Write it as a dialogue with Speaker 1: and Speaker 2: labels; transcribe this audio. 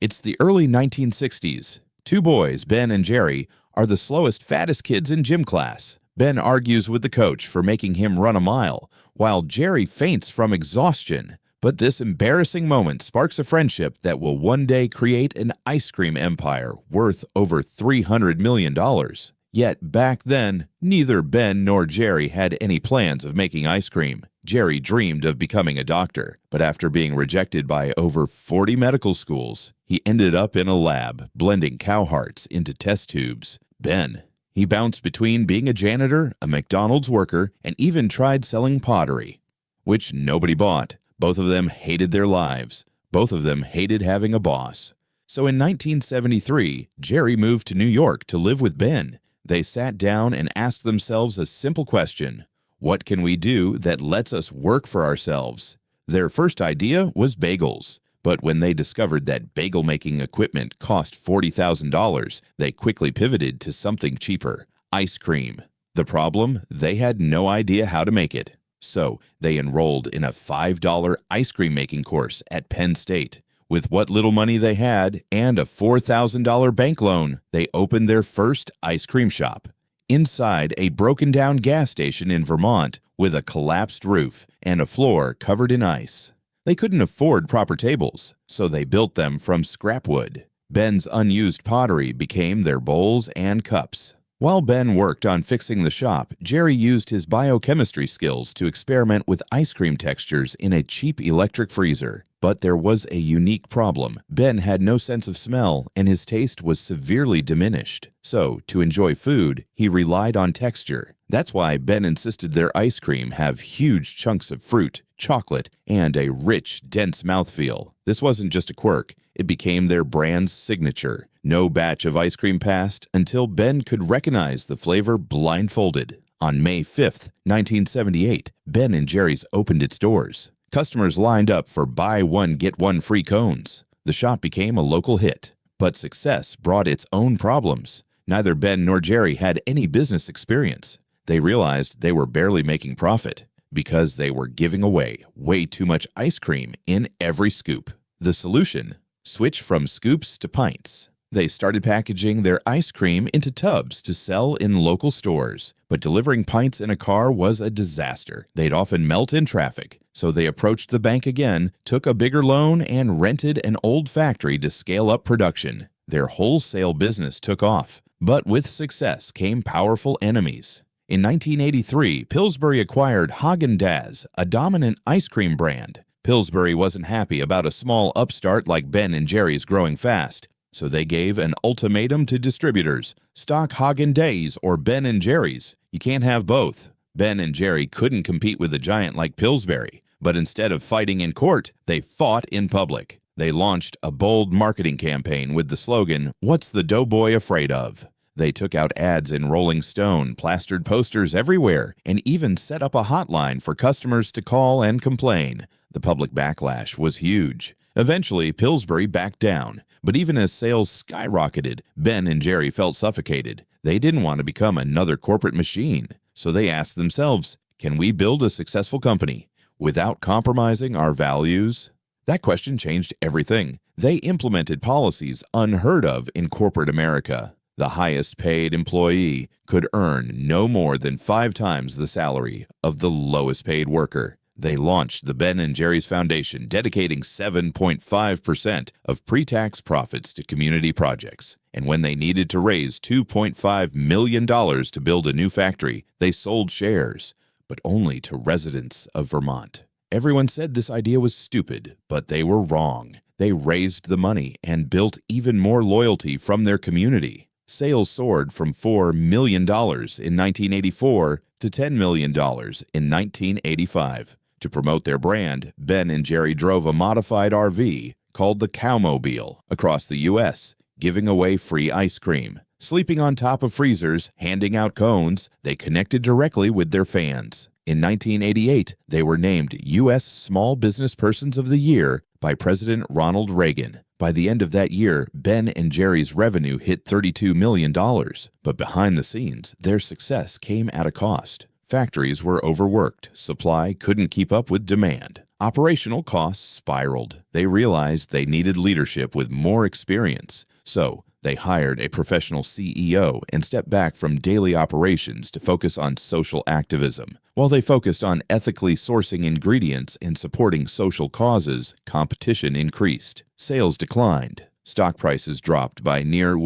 Speaker 1: It's the early 1960s. Two boys, Ben and Jerry, are the slowest, fattest kids in gym class. Ben argues with the coach for making him run a mile, while Jerry faints from exhaustion. But this embarrassing moment sparks a friendship that will one day create an ice cream empire worth over $300 million. Yet back then, neither Ben nor Jerry had any plans of making ice cream. Jerry dreamed of becoming a doctor, but after being rejected by over 40 medical schools, he ended up in a lab, blending cow hearts into test tubes. Ben, he bounced between being a janitor, a McDonald's worker, and even tried selling pottery, which nobody bought. Both of them hated their lives. Both of them hated having a boss. So in 1973, Jerry moved to New York to live with Ben. They sat down and asked themselves a simple question: what can we do that lets us work for ourselves? Their first idea was bagels. But when they discovered that bagel-making equipment cost $40,000, they quickly pivoted to something cheaper: ice cream. The problem? They had no idea how to make it. So they enrolled in a $5 ice cream making course at Penn State. With what little money they had and a $4,000 bank loan, they opened their first ice cream shop inside a broken-down gas station in Vermont with a collapsed roof and a floor covered in ice. They couldn't afford proper tables, so they built them from scrap wood. Ben's unused pottery became their bowls and cups. While Ben worked on fixing the shop, Jerry used his biochemistry skills to experiment with ice cream textures in a cheap electric freezer. But there was a unique problem. Ben had no sense of smell, and his taste was severely diminished. So, to enjoy food, he relied on texture. That's why Ben insisted their ice cream have huge chunks of fruit, chocolate, and a rich, dense mouthfeel. This wasn't just a quirk. It became their brand's signature. No batch of ice cream passed until Ben could recognize the flavor blindfolded. On May 5th, 1978, Ben & Jerry's opened its doors. Customers lined up for buy one, get one free cones. The shop became a local hit. But success brought its own problems. Neither Ben nor Jerry had any business experience. They realized they were barely making profit because they were giving away way too much ice cream in every scoop. The solution? Switch from scoops to pints. They started packaging their ice cream into tubs to sell in local stores. But delivering pints in a car was a disaster. They'd often melt in traffic. So they approached the bank again, took a bigger loan, and rented an old factory to scale up production. Their wholesale business took off. But with success came powerful enemies. In 1983, Pillsbury acquired Häagen-Dazs, a dominant ice cream brand. Pillsbury wasn't happy about a small upstart like Ben & Jerry's growing fast. So they gave an ultimatum to distributors: stock Häagen-Dazs or Ben & Jerry's. You can't have both. Ben & Jerry couldn't compete with a giant like Pillsbury, but instead of fighting in court, they fought in public. They launched a bold marketing campaign with the slogan, "What's the doughboy afraid of?" They took out ads in Rolling Stone, plastered posters everywhere, and even set up a hotline for customers to call and complain. The public backlash was huge. Eventually, Pillsbury backed down. But even as sales skyrocketed, Ben & Jerry felt suffocated. They didn't want to become another corporate machine. So they asked themselves, can we build a successful company without compromising our values? That question changed everything. They implemented policies unheard of in corporate America. The highest paid employee could earn no more than 5 times the salary of the lowest paid worker. They launched the Ben & Jerry's Foundation, dedicating 7.5% of pre-tax profits to community projects. And when they needed to raise $2.5 million to build a new factory, they sold shares, but only to residents of Vermont. Everyone said this idea was stupid, but they were wrong. They raised the money and built even more loyalty from their community. Sales soared from $4 million in 1984 to $10 million in 1985. To promote their brand, Ben & Jerry drove a modified RV called the Cowmobile across the U.S., giving away free ice cream. Sleeping on top of freezers, handing out cones, they connected directly with their fans. In 1988, they were named U.S. Small Business Persons of the Year by President Ronald Reagan. By the end of that year, Ben & Jerry's revenue hit $32 million. But behind the scenes, their success came at a cost. Factories were overworked, supply couldn't keep up with demand. Operational costs spiraled. They realized they needed leadership with more experience. So, they hired a professional CEO and stepped back from daily operations to focus on social activism. While they focused on ethically sourcing ingredients and supporting social causes, competition increased. Sales declined. Stock prices dropped by near